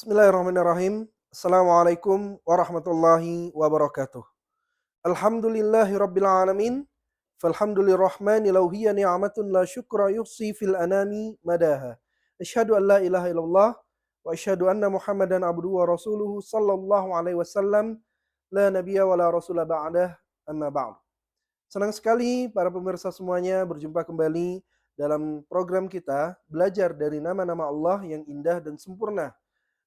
Bismillahirrahmanirrahim. Assalamualaikum warahmatullahi wabarakatuh. Alhamdulillahi rabbil alamin. Falhamdulillahirrahmani law hiya ni'matun la syukra yuhsi fil anami madaha. Asyhadu an la ilaha illallah wa asyhadu anna Muhammadan abduhu wa rasuluhu sallallahu alaihi wasallam la nabiyya wa la rasula ba'dah amma ba'd. Senang sekali para pemirsa semuanya berjumpa kembali dalam program kita belajar dari nama-nama Allah yang indah dan sempurna,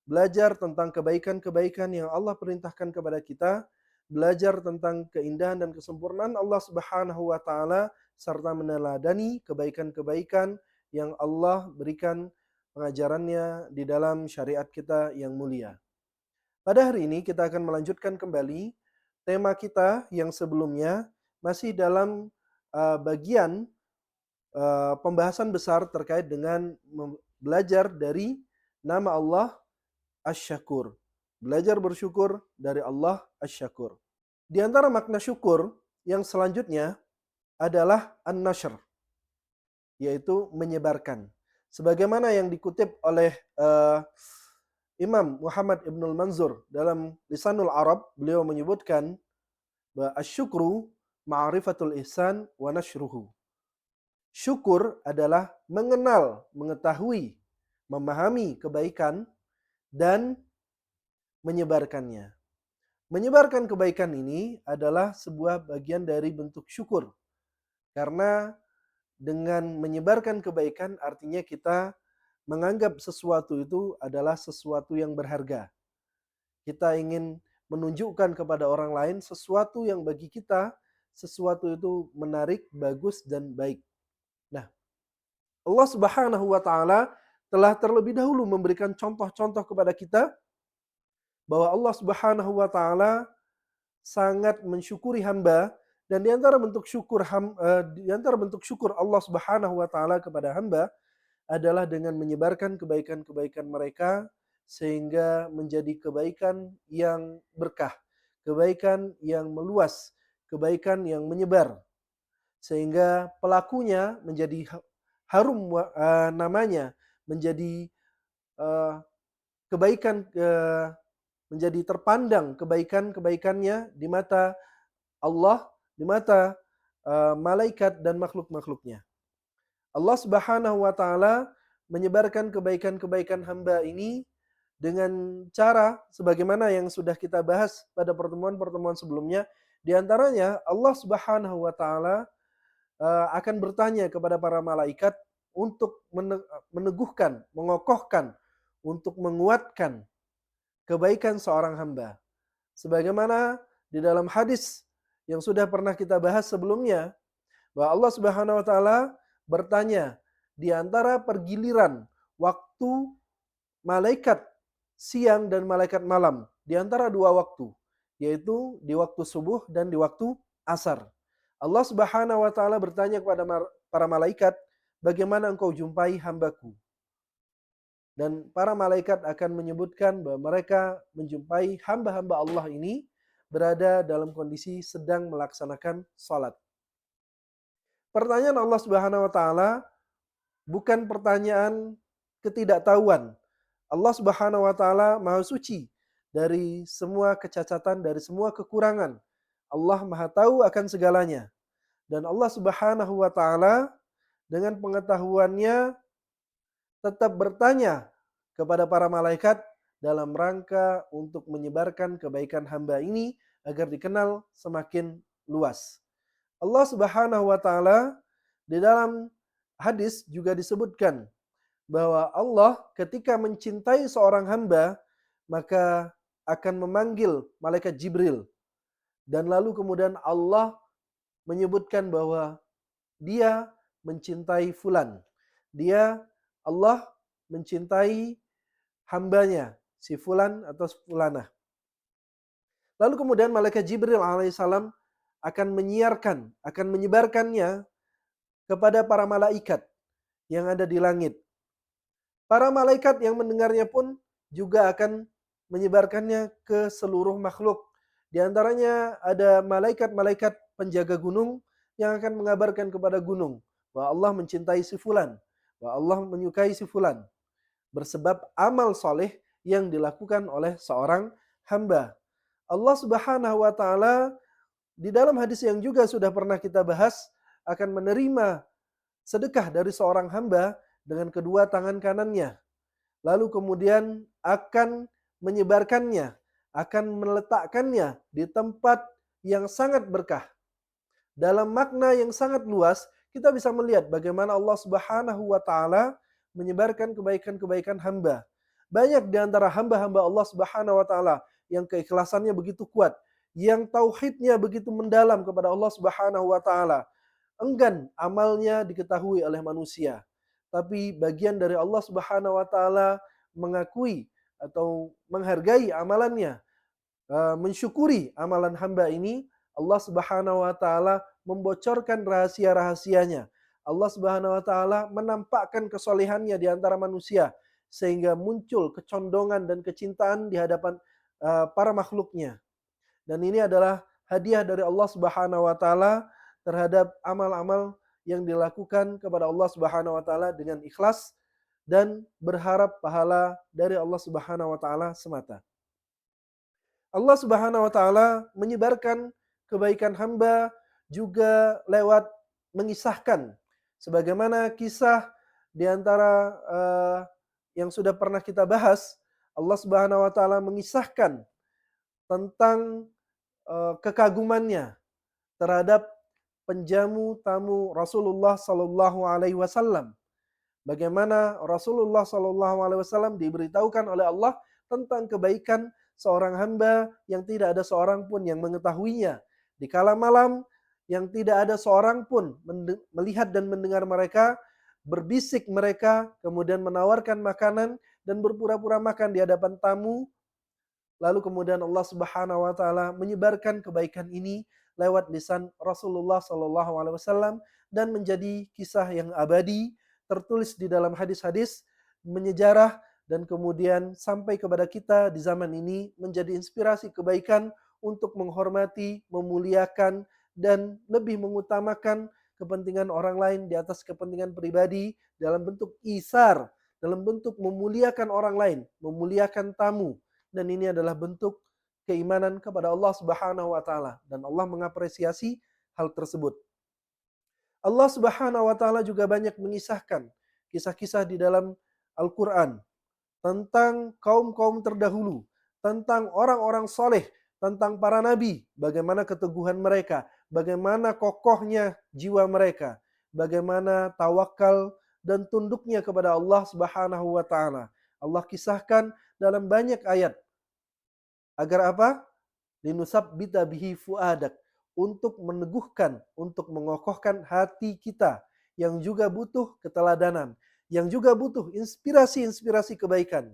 belajar tentang kebaikan-kebaikan yang Allah perintahkan kepada kita, belajar tentang keindahan dan kesempurnaan Allah Subhanahu wa taala serta meneladani kebaikan-kebaikan yang Allah berikan pengajarannya di dalam syariat kita yang mulia. Pada hari ini kita akan melanjutkan kembali tema kita yang sebelumnya masih dalam bagian pembahasan besar terkait dengan belajar dari nama Allah Asy-Syakur. Belajar bersyukur dari Allah Asy-Syakur. Di antara makna syukur yang selanjutnya adalah an-nashr, yaitu menyebarkan. Sebagaimana yang dikutip oleh Imam Muhammad Ibnul Manzur dalam Lisanul Arab, beliau menyebutkan bahwa asyukru ma'rifatul ihsan wa nashruhu. Syukur adalah mengenal, mengetahui, memahami kebaikan dan menyebarkannya. Menyebarkan kebaikan ini adalah sebuah bagian dari bentuk syukur. Karena dengan menyebarkan kebaikan artinya kita menganggap sesuatu itu adalah sesuatu yang berharga. Kita ingin menunjukkan kepada orang lain sesuatu yang bagi kita sesuatu itu menarik, bagus dan baik. Nah, Allah Subhanahu wa taala telah terlebih dahulu memberikan contoh-contoh kepada kita bahwa Allah Subhanahu wa taala sangat mensyukuri hamba, dan di antara bentuk syukur Allah Subhanahu wa taala kepada hamba adalah dengan menyebarkan kebaikan-kebaikan mereka sehingga menjadi kebaikan yang berkah, kebaikan yang meluas, kebaikan yang menyebar sehingga pelakunya menjadi harum namanya, menjadi eh, kebaikan menjadi terpandang kebaikan-kebaikannya di mata Allah, di mata malaikat dan makhluk-makhluknya. Allah Subhanahu wa taala menyebarkan kebaikan-kebaikan hamba ini dengan cara sebagaimana yang sudah kita bahas pada pertemuan-pertemuan sebelumnya. Di antaranya Allah Subhanahu wa taala akan bertanya kepada para malaikat untuk meneguhkan, mengokohkan, untuk menguatkan kebaikan seorang hamba. Sebagaimana di dalam hadis yang sudah pernah kita bahas sebelumnya, bahwa Allah Subhanahu wa taala bertanya di antara pergiliran waktu malaikat siang dan malaikat malam, di antara dua waktu, yaitu di waktu subuh dan di waktu asar. Allah Subhanahu wa taala bertanya kepada para malaikat, "Bagaimana engkau jumpai hambaku?" Dan para malaikat akan menyebutkan bahwa mereka menjumpai hamba-hamba Allah ini berada dalam kondisi sedang melaksanakan salat. Pertanyaan Allah Subhanahu wa taala bukan pertanyaan ketidaktahuan. Allah Subhanahu wa taala Maha suci dari semua kecacatan, dari semua kekurangan. Allah Maha tahu akan segalanya. Dan Allah Subhanahu wa taala dengan pengetahuannya tetap bertanya kepada para malaikat dalam rangka untuk menyebarkan kebaikan hamba ini agar dikenal semakin luas. Allah Subhanahu wa taala di dalam hadis juga disebutkan bahwa Allah ketika mencintai seorang hamba maka akan memanggil malaikat Jibril, dan lalu kemudian Allah menyebutkan bahwa dia mencintai fulan. Allah mencintai hambanya, si fulan atau fulanah. Lalu kemudian malaikat Jibril alaihissalam akan menyiarkan, akan menyebarkannya kepada para malaikat yang ada di langit. Para malaikat yang mendengarnya pun juga akan menyebarkannya ke seluruh makhluk. Di antaranya ada malaikat-malaikat penjaga gunung yang akan mengabarkan kepada gunung bahwa Allah mencintai si fulan, bahwa Allah menyukai si fulan. Bersebab amal soleh yang dilakukan oleh seorang hamba. Allah Subhanahu wa taala di dalam hadis yang juga sudah pernah kita bahas akan menerima sedekah dari seorang hamba dengan kedua tangan kanannya. Lalu kemudian akan menyebarkannya, akan meletakkannya di tempat yang sangat berkah. Dalam makna yang sangat luas, kita bisa melihat bagaimana Allah Subhanahu wa taala menyebarkan kebaikan-kebaikan hamba. Banyak di antara hamba-hamba Allah Subhanahu wa taala yang keikhlasannya begitu kuat, yang tauhidnya begitu mendalam kepada Allah Subhanahu wa taala. Enggan amalnya diketahui oleh manusia. Tapi bagian dari Allah Subhanahu wa taala mengakui atau menghargai amalannya, mensyukuri amalan hamba ini. Allah Subhanahu wa taala membocorkan rahasia-rahasianya. Allah Subhanahu wa taala menampakkan kesolehannya di antara manusia sehingga muncul kecondongan dan kecintaan di hadapan para makhluknya. Dan ini adalah hadiah dari Allah Subhanahu wa taala terhadap amal-amal yang dilakukan kepada Allah Subhanahu wa taala dengan ikhlas dan berharap pahala dari Allah Subhanahu wa taala semata. Allah Subhanahu wa taala menyebarkan kebaikan hamba juga lewat mengisahkan sebagaimana kisah di antara yang sudah pernah kita bahas. Allah Subhanahu wa taala mengisahkan tentang kekagumannya terhadap penjamu tamu Rasulullah sallallahu alaihi wasallam. Bagaimana Rasulullah sallallahu alaihi wasallam diberitahukan oleh Allah tentang kebaikan seorang hamba yang tidak ada seorang pun yang mengetahuinya. Di kala malam yang tidak ada seorang pun melihat dan mendengar mereka, berbisik mereka, kemudian menawarkan makanan dan berpura-pura makan di hadapan tamu. Lalu kemudian Allah Subhanahu wa taala menyebarkan kebaikan ini lewat lisan Rasulullah sallallahu alaihi wasallam dan menjadi kisah yang abadi tertulis di dalam hadis-hadis menyejarah dan kemudian sampai kepada kita di zaman ini menjadi inspirasi kebaikan untuk menghormati, memuliakan dan lebih mengutamakan kepentingan orang lain di atas kepentingan pribadi dalam bentuk isar, dalam bentuk memuliakan orang lain, memuliakan tamu. Dan ini adalah bentuk keimanan kepada Allah Subhanahu wa taala dan Allah mengapresiasi hal tersebut. Allah Subhanahu wa taala juga banyak mengisahkan kisah-kisah di dalam Al-Qur'an tentang kaum-kaum terdahulu, tentang orang-orang soleh, tentang para nabi, bagaimana keteguhan mereka, bagaimana kokohnya jiwa mereka, bagaimana tawakal dan tunduknya kepada Allah Subhanahu wa taala. Allah kisahkan dalam banyak ayat. Agar apa? Linusabbita bihi fuadak. Untuk meneguhkan, untuk mengokohkan hati kita. Yang juga butuh keteladanan. Yang juga butuh inspirasi-inspirasi kebaikan.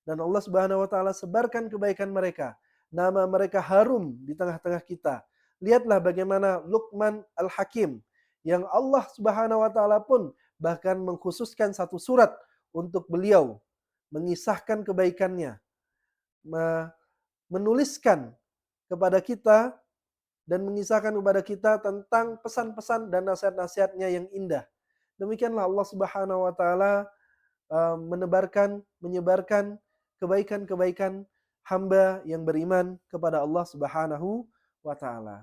Dan Allah Subhanahu wa taala sebarkan kebaikan mereka. Nama mereka harum di tengah-tengah kita. Lihatlah bagaimana Luqman Al-Hakim yang Allah Subhanahu wa taala pun bahkan mengkhususkan satu surat untuk beliau mengisahkan kebaikannya, menuliskan kepada kita dan mengisahkan kepada kita tentang pesan-pesan dan nasihat-nasihatnya yang indah. Demikianlah Allah Subhanahu wa taala menyebarkan kebaikan-kebaikan hamba yang beriman kepada Allah Subhanahu wa taala.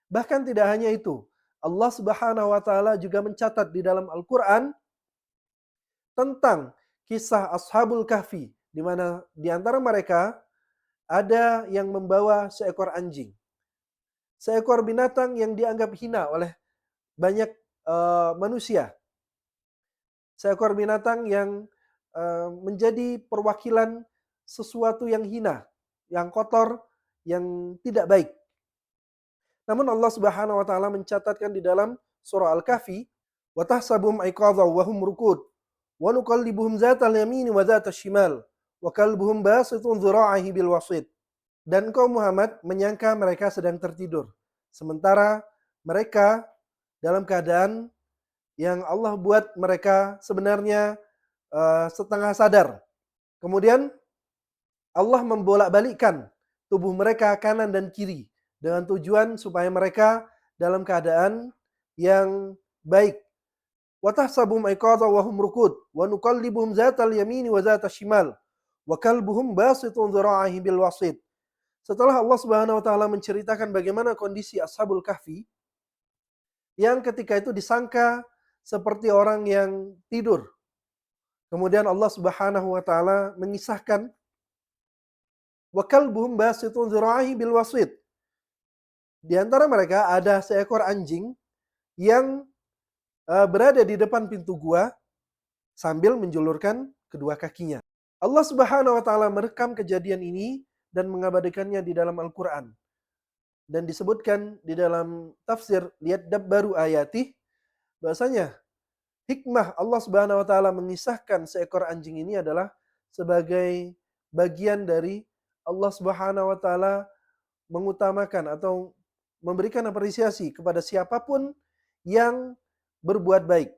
Bahkan tidak hanya itu, Allah Subhanahu wa taala juga mencatat di dalam Al-Qur'an tentang kisah Ashabul Kahfi, di mana di antara mereka ada yang membawa seekor anjing. Seekor binatang yang dianggap hina oleh banyak manusia. Seekor binatang yang menjadi perwakilan sesuatu yang hina, yang kotor, yang tidak baik. Namun Allah Subhanahu wa taala mencatatkan di dalam surah Al-Kahfi, "Wa tahsabuhum aiqadha wa hum rukud, wa nuqallibuhum zatal yamin wa zatal shimal, wa kalbuhum basitun dhira'ihi bil wasit." Dan engkau Muhammad menyangka mereka sedang tertidur. Sementara mereka dalam keadaan yang Allah buat mereka sebenarnya setengah sadar. Kemudian Allah membolak-balikkan tubuh mereka kanan dan kiri dengan tujuan supaya mereka dalam keadaan yang baik. Wa tahsabuhum aiqadha wa hum rukud wa nuqallibuhum zatal yamini wa zatal shimal wa kalbuhum basitun dhira'ihi bil wasid. Setelah Allah Subhanahu wa taala menceritakan bagaimana kondisi Ashabul Kahfi yang ketika itu disangka seperti orang yang tidur. Kemudian Allah Subhanahu wa taala mengisahkan wa kalbuhum basitun dhira'ihi bil wasid. Di antara mereka ada seekor anjing yang berada di depan pintu gua sambil menjulurkan kedua kakinya. Allah Subhanahu wa taala merekam kejadian ini dan mengabadikannya di dalam Al-Qur'an. Dan disebutkan di dalam tafsir lihat dabbaru ayatih bahasanya hikmah Allah Subhanahu wa taala mengisahkan seekor anjing ini adalah sebagai bagian dari Allah Subhanahu wa taala mengutamakan atau memberikan apresiasi kepada siapapun yang berbuat baik.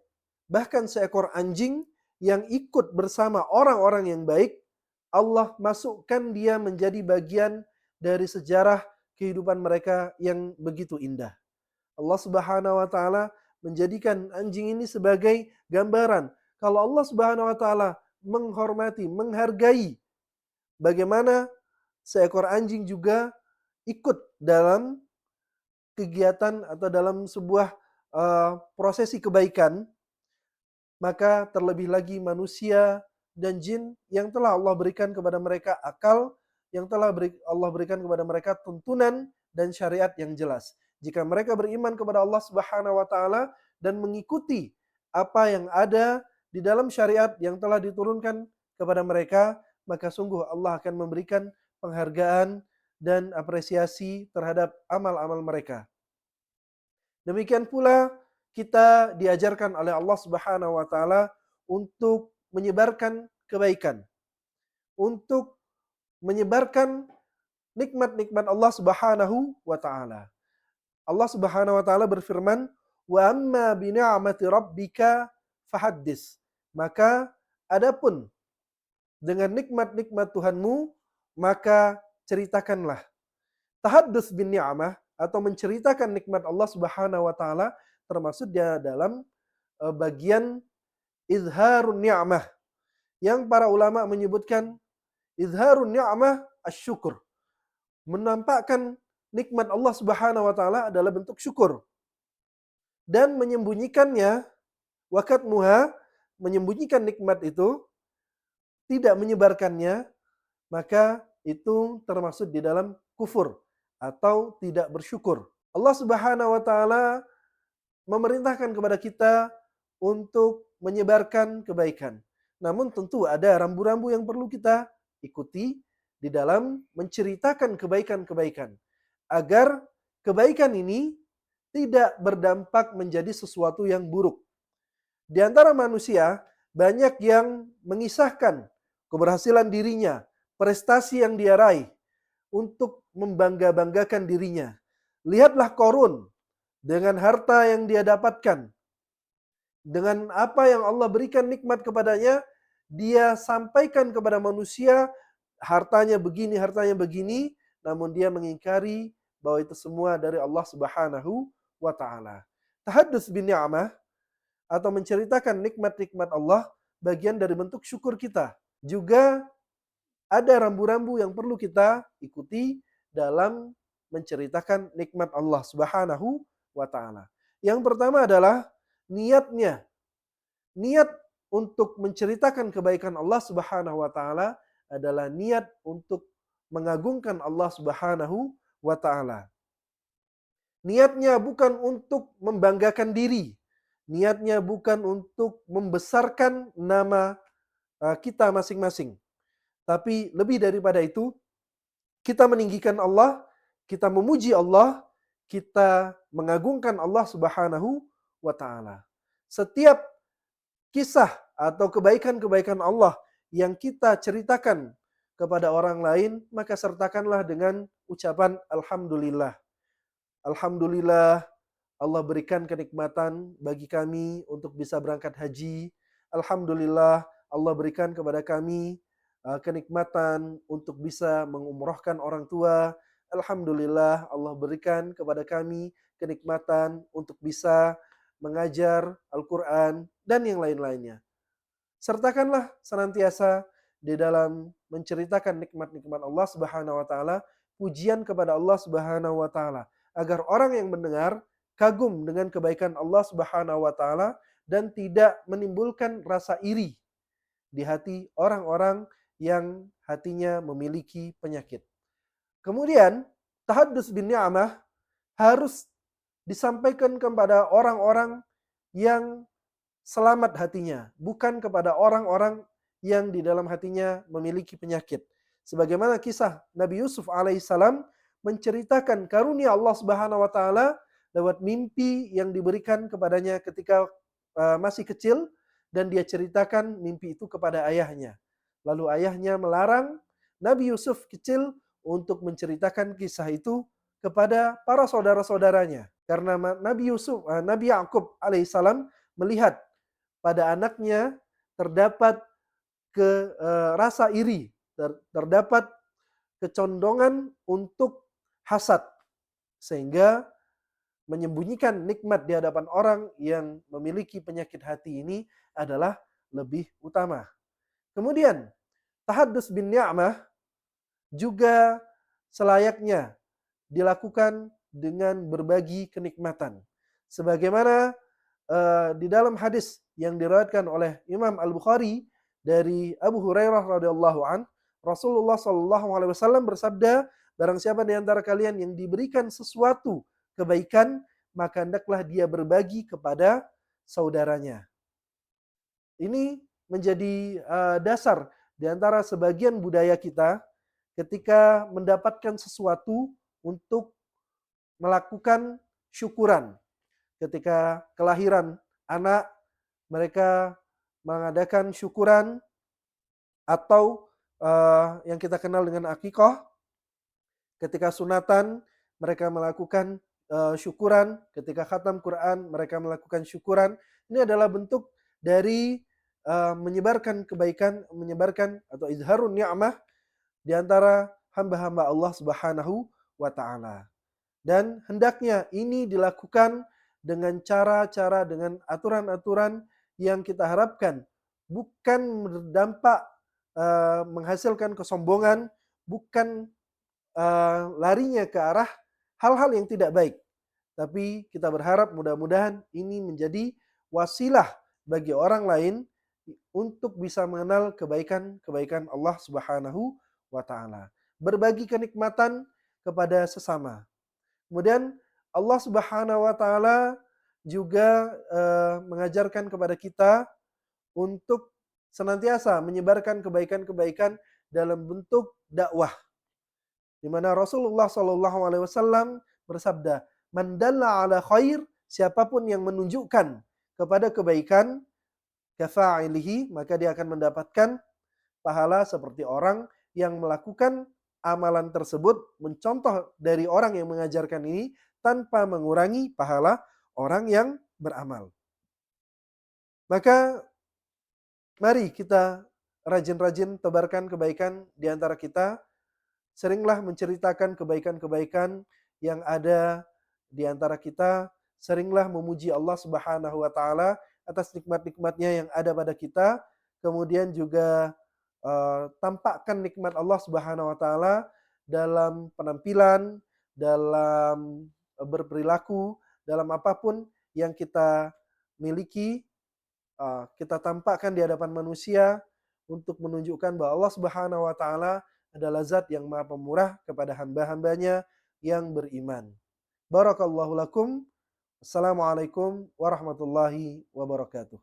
Bahkan seekor anjing yang ikut bersama orang-orang yang baik, Allah masukkan dia menjadi bagian dari sejarah kehidupan mereka yang begitu indah. Allah Subhanahu wa taala menjadikan anjing ini sebagai gambaran kalau Allah Subhanahu wa taala menghormati, menghargai bagaimana seekor anjing juga ikut dalam kegiatan atau dalam sebuah prosesi kebaikan, maka terlebih lagi manusia dan jin yang telah Allah berikan kepada mereka akal, yang telah Allah berikan kepada mereka tuntunan dan syariat yang jelas. Jika mereka beriman kepada Allah Subhanahu wa taala dan mengikuti apa yang ada di dalam syariat yang telah diturunkan kepada mereka, maka sungguh Allah akan memberikan penghargaan dan apresiasi terhadap amal-amal mereka. Demikian pula kita diajarkan oleh Allah Subhanahu wa taala untuk menyebarkan kebaikan, untuk menyebarkan nikmat-nikmat Allah Subhanahu wa taala. Allah Subhanahu wa taala berfirman, "Wa amma bi ni'mati rabbika fahaddits." Maka adapun dengan nikmat-nikmat Tuhanmu, maka ceritakanlah. Tahaddus bin ni'mah atau menceritakan nikmat Allah Subhanahu wa taala termasuk dia dalam bagian izharun ni'mah yang para ulama menyebutkan izharun ni'mah asyukur. Menampakkan nikmat Allah Subhanahu wa taala adalah bentuk syukur dan menyembunyikannya wakatmuha, menyembunyikan nikmat itu, tidak menyebarkannya, maka itu termasuk di dalam kufur atau tidak bersyukur. Allah Subhanahu wa taala memerintahkan kepada kita untuk menyebarkan kebaikan. Namun tentu ada rambu-rambu yang perlu kita ikuti di dalam menceritakan kebaikan-kebaikan agar kebaikan ini tidak berdampak menjadi sesuatu yang buruk. Di antara manusia banyak yang mengisahkan keberhasilan dirinya, prestasi yang dia raih untuk membangga-banggakan dirinya. Lihatlah Qarun dengan harta yang dia dapatkan, dengan apa yang Allah berikan nikmat kepadanya, dia sampaikan kepada manusia hartanya begini, namun dia mengingkari bahwa itu semua dari Allah Subhanahu wa taala. Tahaddus bin ni'mah atau menceritakan nikmat-nikmat Allah bagian dari bentuk syukur kita. Juga ada rambu-rambu yang perlu kita ikuti dalam menceritakan nikmat Allah Subhanahu wa taala. Yang pertama adalah niatnya. Niat untuk menceritakan kebaikan Allah Subhanahu wa taala adalah niat untuk mengagungkan Allah Subhanahu wa taala. Niatnya bukan untuk membanggakan diri. Niatnya bukan untuk membesarkan nama kita masing-masing. Tapi lebih daripada itu, kita meninggikan Allah, kita memuji Allah, kita mengagungkan Allah Subhanahu wa taala. Setiap kisah atau kebaikan-kebaikan Allah yang kita ceritakan kepada orang lain, maka sertakanlah dengan ucapan alhamdulillah. Alhamdulillah Allah berikan kenikmatan bagi kami untuk bisa berangkat haji. Alhamdulillah Allah berikan kepada kami kenikmatan untuk bisa mengumrohkan orang tua. Alhamdulillah Allah berikan kepada kami kenikmatan untuk bisa mengajar Al-Quran dan yang lain-lainnya. Sertakanlah senantiasa di dalam menceritakan nikmat-nikmat Allah Subhanahu wa taala, pujian kepada Allah Subhanahu wa taala, agar orang yang mendengar kagum dengan kebaikan Allah Subhanahu wa taala dan tidak menimbulkan rasa iri di hati orang-orang yang hatinya memiliki penyakit. Kemudian, tahaddus bin ni'amah harus disampaikan kepada orang-orang yang selamat hatinya, bukan kepada orang-orang yang di dalam hatinya memiliki penyakit. Sebagaimana kisah Nabi Yusuf alaihissalam menceritakan karunia Allah Subhanahu wa taala lewat mimpi yang diberikan kepadanya ketika masih kecil, dan dia ceritakan mimpi itu kepada ayahnya. Lalu ayahnya melarang Nabi Yusuf kecil untuk menceritakan kisah itu kepada para saudara-saudaranya, karena Nabi Yakub alaihissalam melihat pada anaknya terdapat rasa iri, terdapat kecondongan untuk hasad, sehingga menyembunyikan nikmat di hadapan orang yang memiliki penyakit hati ini adalah lebih utama. Kemudian, tahaddus bin ni'mah juga selayaknya dilakukan dengan berbagi kenikmatan. Sebagaimana di dalam hadis yang diriwayatkan oleh Imam Al-Bukhari dari Abu Hurairah radhiyallahu an, Rasulullah sallallahu alaihi wasallam bersabda, barang siapa di antara kalian yang diberikan sesuatu kebaikan, maka hendaklah dia berbagi kepada saudaranya. Ini menjadi dasar di antara sebagian budaya kita ketika mendapatkan sesuatu untuk melakukan syukuran. Ketika kelahiran anak, mereka mengadakan syukuran, atau yang kita kenal dengan akikah. Ketika sunatan, mereka melakukan syukuran. Ketika khatam Quran, mereka melakukan syukuran. Ini adalah bentuk dari menyebarkan kebaikan, menyebarkan atau izharun ni'mah di antara hamba-hamba Allah Subhanahu wa taala. Dan hendaknya ini dilakukan dengan cara-cara, dengan aturan-aturan yang kita harapkan bukan berdampak menghasilkan kesombongan, bukan larinya ke arah hal-hal yang tidak baik. Tapi kita berharap mudah-mudahan ini menjadi wasilah bagi orang lain untuk bisa mengenal kebaikan-kebaikan Allah Subhanahu wa taala. Berbagi kenikmatan kepada sesama. Kemudian Allah Subhanahu wa taala juga mengajarkan kepada kita untuk senantiasa menyebarkan kebaikan-kebaikan dalam bentuk dakwah. Di mana Rasulullah sallallahu alaihi wasallam bersabda, "Man dalla ala khair", siapapun yang menunjukkan kepada kebaikan, kafa'ilihi, maka dia akan mendapatkan pahala seperti orang yang melakukan amalan tersebut, mencontoh dari orang yang mengajarkan ini tanpa mengurangi pahala orang yang beramal. Maka mari kita rajin-rajin tebarkan kebaikan di antara kita. Seringlah menceritakan kebaikan-kebaikan yang ada di antara kita. Seringlah memuji Allah Subhanahu wa taala atas nikmat-nikmatnya yang ada pada kita. Kemudian juga tampakkan nikmat Allah Subhanahu wa taala dalam penampilan, dalam berperilaku, dalam apapun yang kita miliki, kita tampakkan di hadapan manusia untuk menunjukkan bahwa Allah Subhanahu wa taala adalah zat yang Maha Pemurah kepada hamba-hambanya yang beriman. Barakallahu lakum. Assalamualaikum warahmatullahi wabarakatuh.